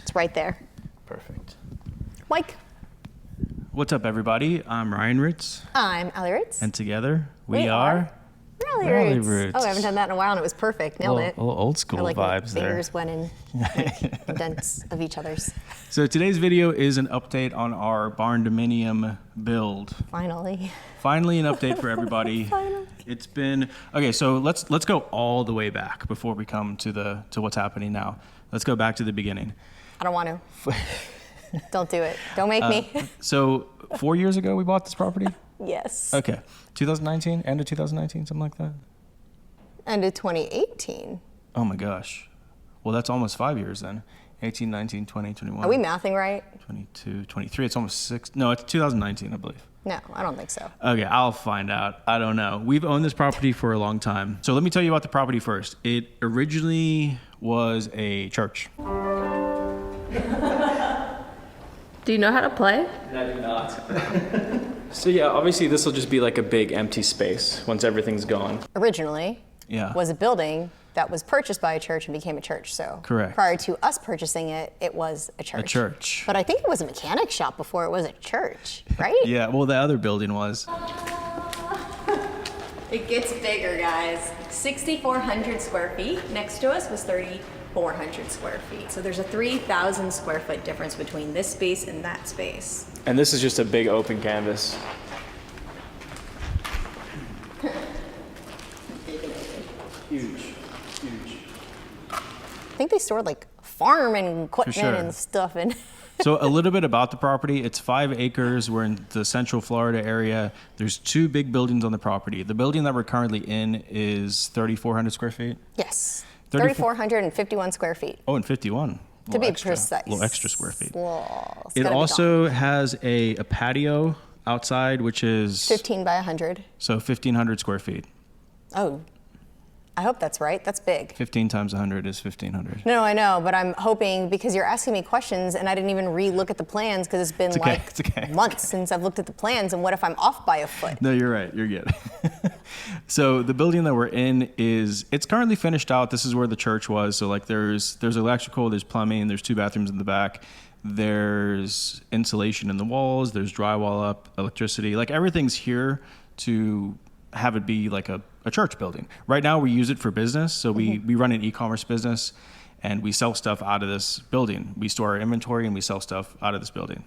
It's right there. Perfect. Mike. What's up, everybody? I'm Ralli Roots. I'm Ralli Roots. And together, we are Ralli Roots. Oh, I haven't done that in a while, and it was perfect. Nailed it. A little old school like vibes there. Fingers went in indents of each other's. So today's video is an update on our barn dominium build. Finally. Finally, an update for everybody. Finally. It's been okay. So let's go all the way back before we come to what's happening now. Let's go back to the beginning. I don't want to. Don't do it. Don't make me. So 4 years ago, we bought this property? Yes. Okay. 2019? End of 2019? Something like that? End of 2018. Oh my gosh. Well, that's almost 5 years then. 18, 19, 20, 21. Are we mathing right? 22, 23. It's almost 6. No, it's 2019, I believe. No, I don't think so. Okay, I'll find out. I don't know. We've owned this property for a long time. So let me tell you about the property first. It originally was a church. Do you know how to play? I do not. So yeah, obviously this will just be like a big empty space once everything's gone. Originally, was a building that was purchased by a church and became a church. So correct. Prior to us purchasing it, it was a church. A church. But I think it was a mechanic shop before it was a church, right? Yeah, well, the other building was. It gets bigger, guys. 6,400 square feet. Next to us was 3,400 square feet. So there's a 3,000 square foot difference between this space and that space. And this is just a big open canvas. Huge. I think they stored like farming equipment and stuff in. So a little bit about the property. It's 5 acres. We're in the Central Florida area. There's 2 big buildings on the property. The building that we're currently in is 3,400 square feet? Yes. 3,451 square feet. Oh, and 51. To be precise. A little extra square feet. Well, it also has a patio outside, which is 15 by 100. So 1,500 square feet. Oh, I hope that's right. That's big. 15 times 100 is 1,500. No, I know, but I'm hoping, because you're asking me questions and I didn't even re-look at the plans because it's been months since I've looked at the plans, and what if I'm off by a foot? No, you're right. You're good. So the building that we're in it's currently finished out. This is where the church was. So like there's electrical, there's plumbing, there's 2 bathrooms in the back. There's insulation in the walls, there's drywall up, electricity. Like everything's here to have it be like a church building. Right now we use it for business. So we run an e-commerce business and we sell stuff out of this building. We store our inventory and we sell stuff out of this building.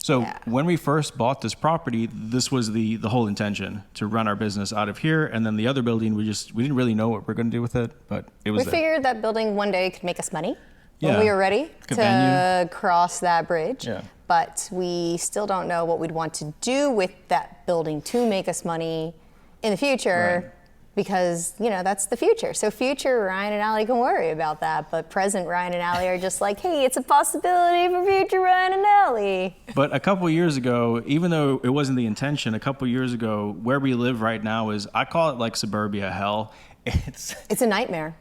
So when we first bought this property, this was the whole intention, to run our business out of here. And then the other building, we didn't really know what we're going to do with it, but it was We figured that building one day could make us money when we were ready to cross that bridge. Yeah. But we still don't know what we'd want to do with that building to make us money in the future. Right. Because, that's the future. So future Ryan and Allie can worry about that. But present Ryan and Allie are just like, hey, it's a possibility for future Ryan and Allie. But a couple years ago, even though it wasn't the intention, a couple years ago, where we live right now I call it like suburbia hell. It's a nightmare.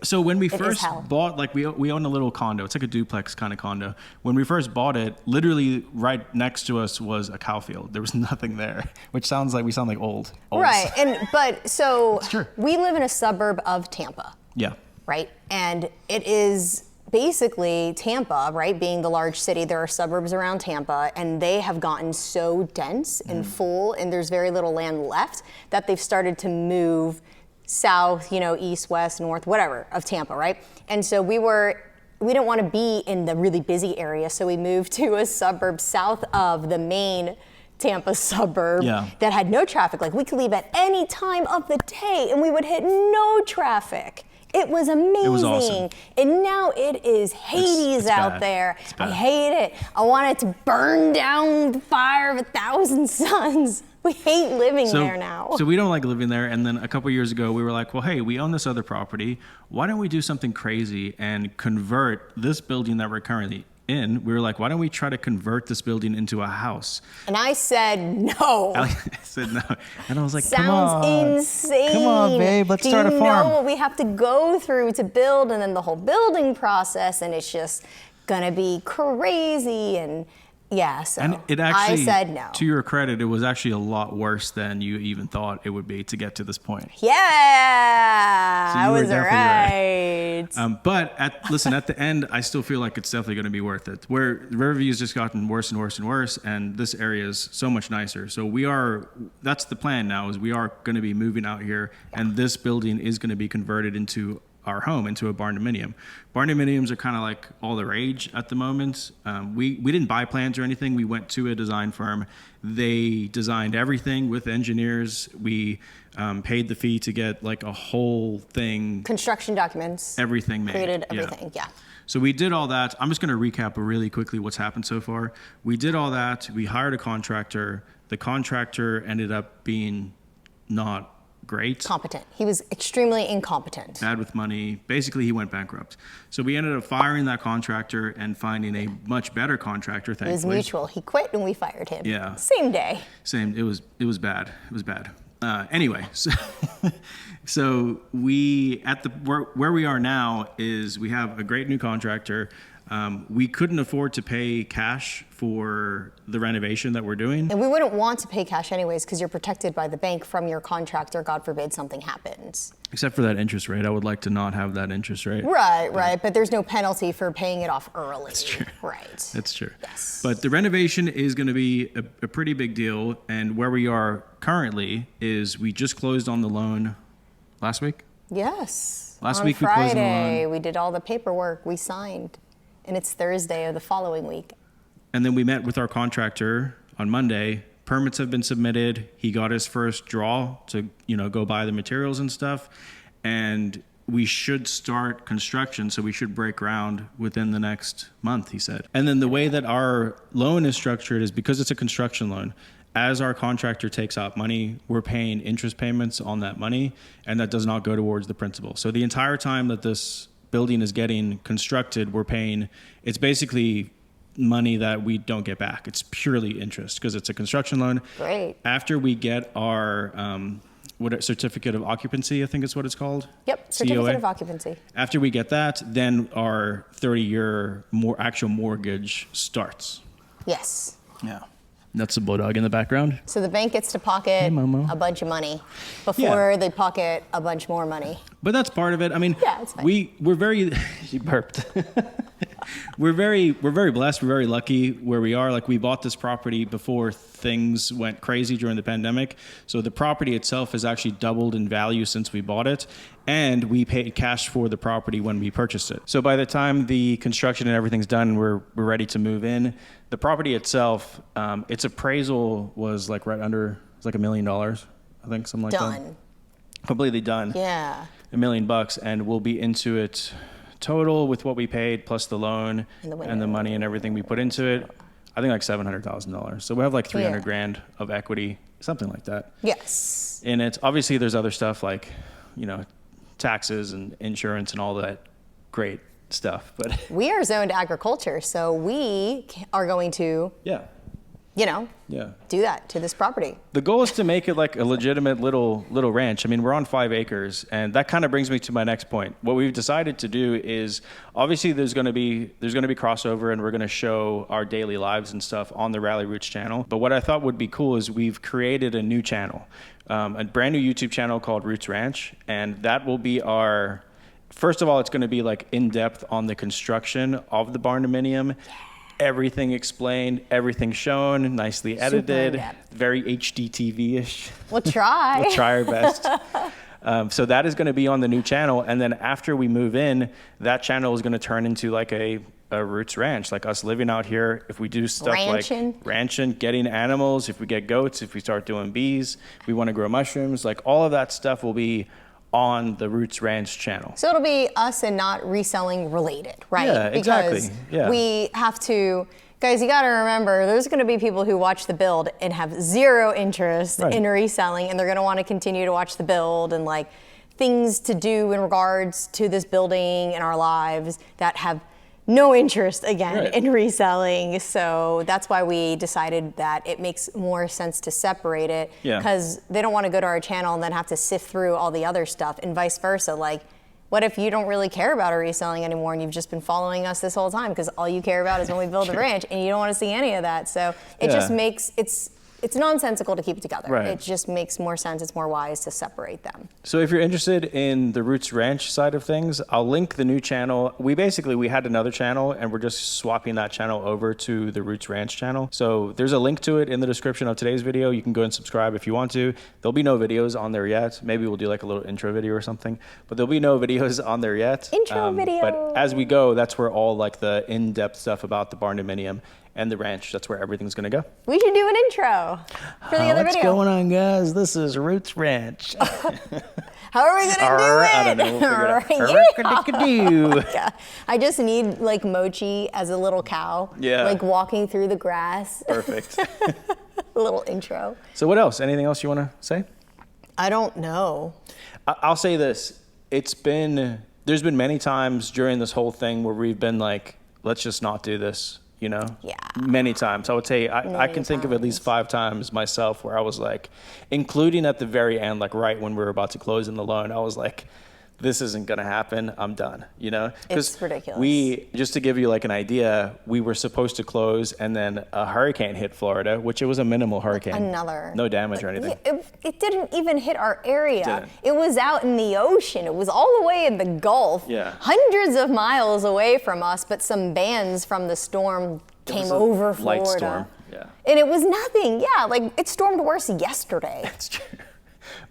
So when we first bought, like we own a little condo. It's like a duplex kind of condo. When we first bought it, literally right next to us was a cow field. There was nothing there, which sounds like we sound like old. Right, so we live in a suburb of Tampa. Yeah. Right, and it is basically Tampa, right, being the large city. There are suburbs around Tampa, and they have gotten so dense and full, and there's very little land left that they've started to move south, east, west, north, whatever, of Tampa, right? And so we didn't want to be in the really busy area, so we moved to a suburb south of the main Tampa suburb that had no traffic. Like we could leave at any time of the day and we would hit no traffic. It was amazing. It was awesome. And now it is Hades it's out there. I hate it. I want it to burn down the fire of 1,000 suns. We hate living there now. So we don't like living there. And then a couple years ago, we were like, well, hey, we own this other property. Why don't we do something crazy and convert this building that we're currently in? We were like, why don't we try to convert this building into a house? And I said no. I said no. And I was like, sounds insane. Come on, babe, let's start a farm. Do you know what we have to go through to build, and then the whole building process, and it's just gonna be crazy. And so and it actually, I said no. To your credit, it was actually a lot worse than you even thought it would be to get to this point. Yeah, so I was right. But at the end, I still feel like it's definitely going to be worth it. Where Riverview has just gotten worse and worse and worse, and this area is so much nicer. So that's the plan now, is we are going to be moving out here, and this building is going to be converted into our home, into a barn dominium. Barn dominiums are kind of like all the rage at the moment. We didn't buy plans or anything. We went to a design firm. They designed everything with engineers. We paid the fee to get like a whole thing. Construction documents. Everything made. Created everything, yeah. So we did all that. I'm just going to recap really quickly what's happened so far. We did all that. We hired a contractor. The contractor ended up being not great. Competent. He was extremely incompetent. Bad with money. Basically, he went bankrupt. So we ended up firing that contractor and finding a much better contractor, thankfully. It was mutual. He quit and we fired him. Yeah. Same day. Same. It was bad. It was bad. Anyway, so we where we are now is we have a great new contractor. We couldn't afford to pay cash for the renovation that we're doing. And we wouldn't want to pay cash anyways because you're protected by the bank from your contractor, God forbid something happens. Except for that interest rate. I would like to not have that interest rate. Right. But there's no penalty for paying it off early. That's true. Right. That's true. Yes. But the renovation is going to be a pretty big deal. And where we are currently is we just closed on the loan last week. Yes. Last we week closed on the loan. we did all the paperwork. We signed. And it's Thursday of the following week. And then we met with our contractor on Monday. Permits have been submitted. He got his first draw to, go buy the materials and stuff. And we should start construction, so we should break ground within the next month, he said. And then the way that our loan is structured is because it's a construction loan. As our contractor takes out money, we're paying interest payments on that money, and that does not go towards the principal. So the entire time that this building is getting constructed, we're paying, it's basically money that we don't get back. It's purely interest because it's a construction loan. Great. After we get our certificate of occupancy, I think is what it's called. Yep, certificate COA. of occupancy. After we get that, then our 30-year actual mortgage starts. Yes. Yeah. That's the bulldog in the background. So the bank gets to pocket a bunch of money before they pocket a bunch more money. But that's part of it. I mean, yeah, it's fine. we're very you burped. we're very blessed. We're very lucky where we are. Like, we bought this property before things went crazy during the pandemic. So the property itself has actually doubled in value since we bought it. And we paid cash for the property when we purchased it. So by the time the construction and everything's done, we're ready to move in. The property itself, its appraisal was like right under, it's like $1 million, I think, something like that. Done. Completely done. Yeah. $1 million, and we'll be into it total with what we paid plus the loan and the money and everything we put into it. I think like $700,000. So we have like 300 grand of equity, something like that. Yes. And it's obviously there's other stuff like, taxes and insurance and all that great stuff, but we are zoned agriculture, so we are going to do that to this property. The goal is to make it like a legitimate little ranch. I mean, we're on 5 acres, and that kind of brings me to my next point. What we've decided to do is, obviously there's going to be crossover, and we're going to show our daily lives and stuff on the Ralli Roots channel. But what I thought would be cool is we've created a new channel, a brand new YouTube channel called Roots Ranch, and that will be our. First of all, it's going to be like in depth on the construction of the barn dominium. Everything explained, everything shown, nicely edited, very HDTV-ish. We'll try. We'll try our best. So that is going to be on the new channel. And then after we move in, that channel is going to turn into like a Roots Ranch, like us living out here. If we do stuff like ranching, getting animals, if we get goats, if we start doing bees, we want to grow mushrooms, like all of that stuff will be on the Roots Ranch channel. So it'll be us and not reselling related, right? Yeah, exactly. Because we have to, guys, you gotta remember, there's gonna be people who watch the build and have zero interest in reselling, and they're gonna wanna continue to watch the build and like things to do in regards to this building in our lives that have no interest again in reselling. So that's why we decided that it makes more sense to separate it, because they don't want to go to our channel and then have to sift through all the other stuff, and vice versa. Like, what if you don't really care about our reselling anymore and you've just been following us this whole time because all you care about is when we build a ranch and you don't want to see any of that? So it just makes it's it's nonsensical to keep it together. Right. It just makes more sense. It's more wise to separate them. So if you're interested in the Roots Ranch side of things, I'll link the new channel. We had another channel and we're just swapping that channel over to the Roots Ranch channel. So there's a link to it in the description of today's video. You can go and subscribe if you want to. There'll be no videos on there yet. Maybe we'll do like a little intro video or something, but there'll be no videos on there yet. Intro video. But as we go, that's where all like the in-depth stuff about the barn dominium and the ranch, that's where everything's gonna go. We should do an intro for the other What's video. going on, guys? This is Roots Ranch. How are we gonna do it? I don't know. We'll figure it out. Yeah. I just need like Mochi as a little cow, like walking through the grass. Perfect. A little intro. So what else? Anything else you want to say? I don't know. I'll say this. There's been many times during this whole thing where we've been like, let's just not do this, you know? Yeah. Many times. I would say I can think of at least 5 times myself where I was like, including at the very end, like right when we were about to close in the loan, I was like, this isn't going to happen. I'm done, you know? It's ridiculous. Just to give you like an idea, we were supposed to close and then a hurricane hit Florida, which it was a minimal hurricane. Another. No damage or anything. It didn't even hit our area. Didn't. It was out in the ocean. It was all the way in the Gulf. Yeah. Hundreds of miles away from us, but some bands from the storm came over Florida. Light storm, yeah. And it was nothing. Yeah, like it stormed worse yesterday. That's true.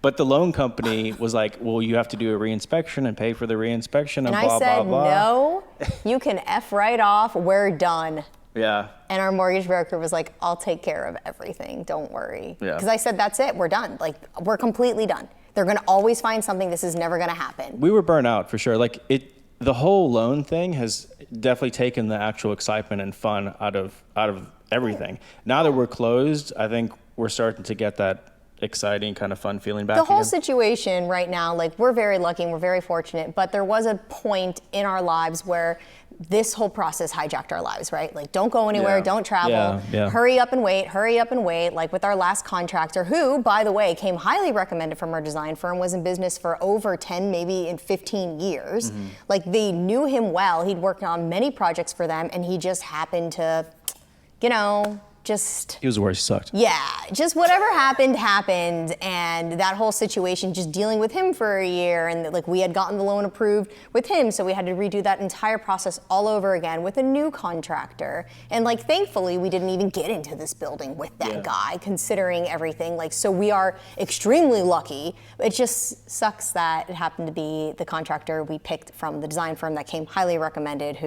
But the loan company was like, well, you have to do a reinspection and pay for the reinspection and blah, I said, blah, blah. no, you can F right off. We're done. Yeah. And our mortgage broker was like, I'll take care of everything. Don't worry. Yeah. Because I said, that's it. We're done. Like, we're completely done. They're going to always find something. This is never going to happen. We were burnt out for sure. Like the whole loan thing has definitely taken the actual excitement and fun out of everything. Now that we're closed, I think we're starting to get that exciting kind of fun feeling back The whole again. situation right now, like we're very lucky and we're very fortunate, but there was a point in our lives where this whole process hijacked our lives, right? Like don't go anywhere, don't travel, hurry up and wait, like with our last contractor who, by the way, came highly recommended from our design firm, was in business for over 10, maybe in 15 years. Mm-hmm. Like they knew him well. He'd worked on many projects for them and he just happened to, you know, he was the worst. He sucked. Yeah, just whatever happened, and that whole situation, just dealing with him for a year, and like we had gotten the loan approved with him, so we had to redo that entire process all over again with a new contractor. And like thankfully, we didn't even get into this building with that guy, considering everything. Like, so we are extremely lucky. It just sucks that it happened to be the contractor we picked from the design firm that came highly recommended.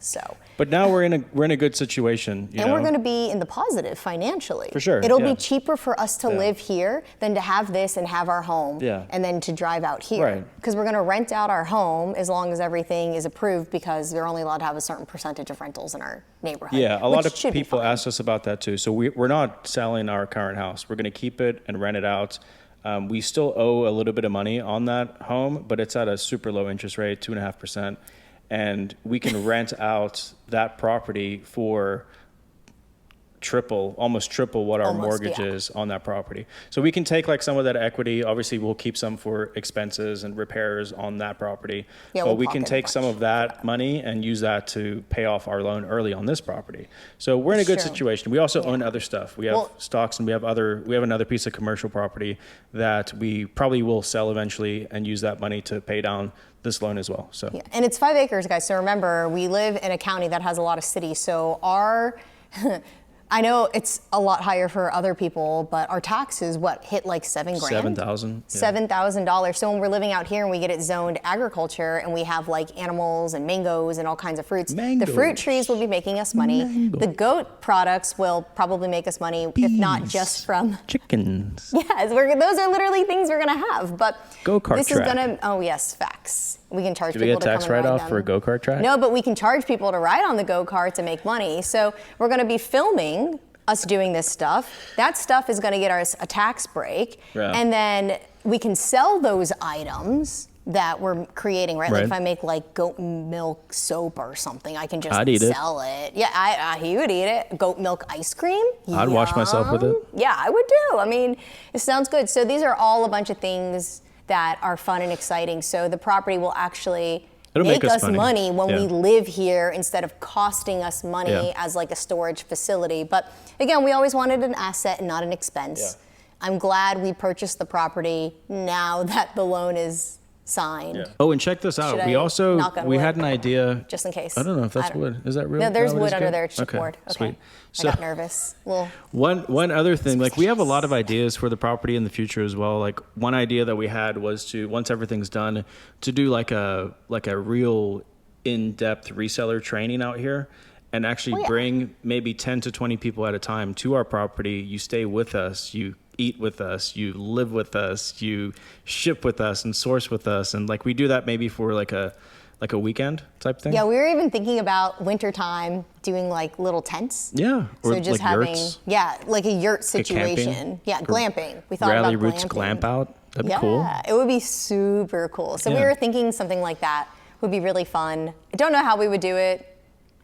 So. But now we're in a good situation, you know? We're going to be in the positive financially. For sure. It'll be cheaper for us to live here than to have this and have our home and then to drive out here. Right. Because we're going to rent out our home as long as everything is approved because they're only allowed to have a certain percentage of rentals in our neighborhood. Yeah, a lot of people asked us about that too. So we're not selling our current house. We're going to keep it and rent it out. We still owe a little bit of money on that home, but it's at a super low interest rate, 2.5%. And we can rent out that property for almost triple what our mortgage is on that property. So we can take like some of that equity. Obviously, we'll keep some for expenses and repairs on that property. Yeah, but we can take some of that money and use that to pay off our loan early on this property. So we're in a good situation. We also own other stuff. We have stocks and we have another piece of commercial property that we probably will sell eventually and use that money to pay down this loan as well. So and it's 5 acres, guys. So remember, we live in a county that has a lot of cities. So I know it's a lot higher for other people, but our taxes, hit like $7,000? $7,000. $7,000. So when we're living out here and we get it zoned agriculture and we have like animals and mangoes and all kinds of fruits, the fruit trees will be making us money. The goat products will probably make us money, if not just from chickens. Yes, those are literally things we're gonna have. But go-kart this track. is gonna, oh yes, facts. We can charge Do people we get to come tax and ride write-off them. for a go-kart track? No, but we can charge people to ride on the go-kart to make money. So we're going to be filming us doing this stuff. That stuff is going to get us a tax break. Yeah. And then we can sell those items that we're creating, right? Like if I make like goat milk soap or something, I can just sell it. Yeah, he would eat it. Goat milk ice cream. I'd wash myself with it. Yeah, I would too. I mean, it sounds good. So these are all a bunch of things that are fun and exciting. So the property will actually It'll make us money when we Yeah. live here instead of costing us money Yeah. as like a storage facility. But again, we always wanted an asset and not an expense. Yeah. I'm glad we purchased the property now that the loan is signed. Yeah. Oh, and check this out. Should We I also knock on we wood? had an idea. Just in case. I don't know if that's I don't- wood. Is that real? No, there's That wood is under good? there. It's chipboard. Okay. Sweet. I got nervous. Well, One other thing, like we have a lot of ideas for the property in the future as well. Like one idea that we had was to, once everything's done, to do like a real in-depth reseller training out here and actually bring maybe 10 to 20 people at a time to our property. You stay with us, you eat with us, you live with us, you ship with us and source with us. And like we do that maybe for like a weekend type thing. yeah, we were even thinking about wintertime doing like little tents. Yeah. Or So just like having, yurts. yeah, like a yurt Like camping. situation. Yeah, Or glamping. We thought Ralli about Roots glamping. glamp out. That'd be Yeah, cool. it would be super cool. So we Yeah. were thinking something like that would be really fun. I don't know how we would do it,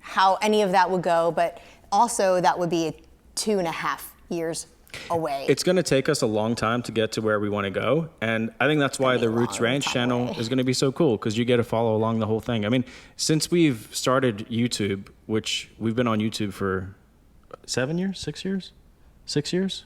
how any of that would go, but also that would be 2.5 years away. It's going to take us a long time to get to where we want to go. And I think that's why gonna be the a Roots long Ranch time channel away. is going to be so cool because you get to follow along the whole thing. I mean, since we've started YouTube, which we've been on YouTube for 7 years, 6 years, 6 years,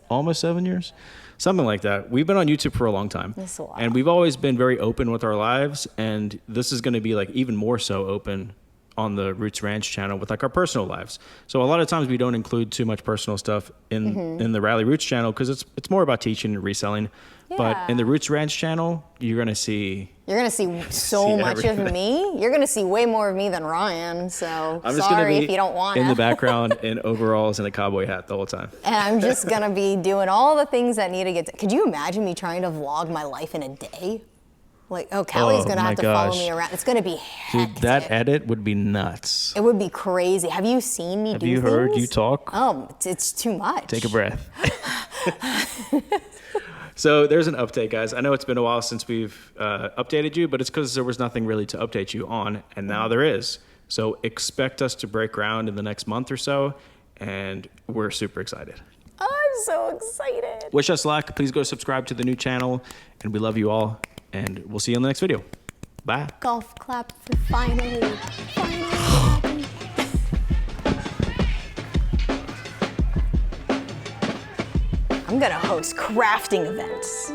almost 7 years, something like that. We've been on YouTube for a long time. That's a while. And we've always been very open with our lives. And this is going to be like even more so open on the Roots Ranch channel with like our personal lives. So a lot of times we don't include too much personal stuff in the Ralli Roots channel because it's more about teaching and reselling. But in the Roots Ranch channel, you're gonna see so see much everything. of me. You're gonna see way more of me than Ryan. So I'm just gonna sorry be if you don't want in the to. background in overalls and a cowboy hat the whole time. And I'm just gonna be doing all the things that need to get. Could you imagine me trying to vlog my life in a day? Like, Callie's gonna my have to follow gosh. me around. It's gonna be Dude, hectic. that edit would be nuts. It would be crazy. Have you seen me do Have you heard things? you talk? It's too much. Take a breath. So there's an update, guys. I know it's been a while since we've updated you, but it's because there was nothing really to update you on, and now there is. So expect us to break ground in the next month or so, and we're super excited. I'm so excited. Wish us luck. Please go subscribe to the new channel, and we love you all, and we'll see you in the next video. Bye. Golf clap for finally happening. I'm gonna host crafting events.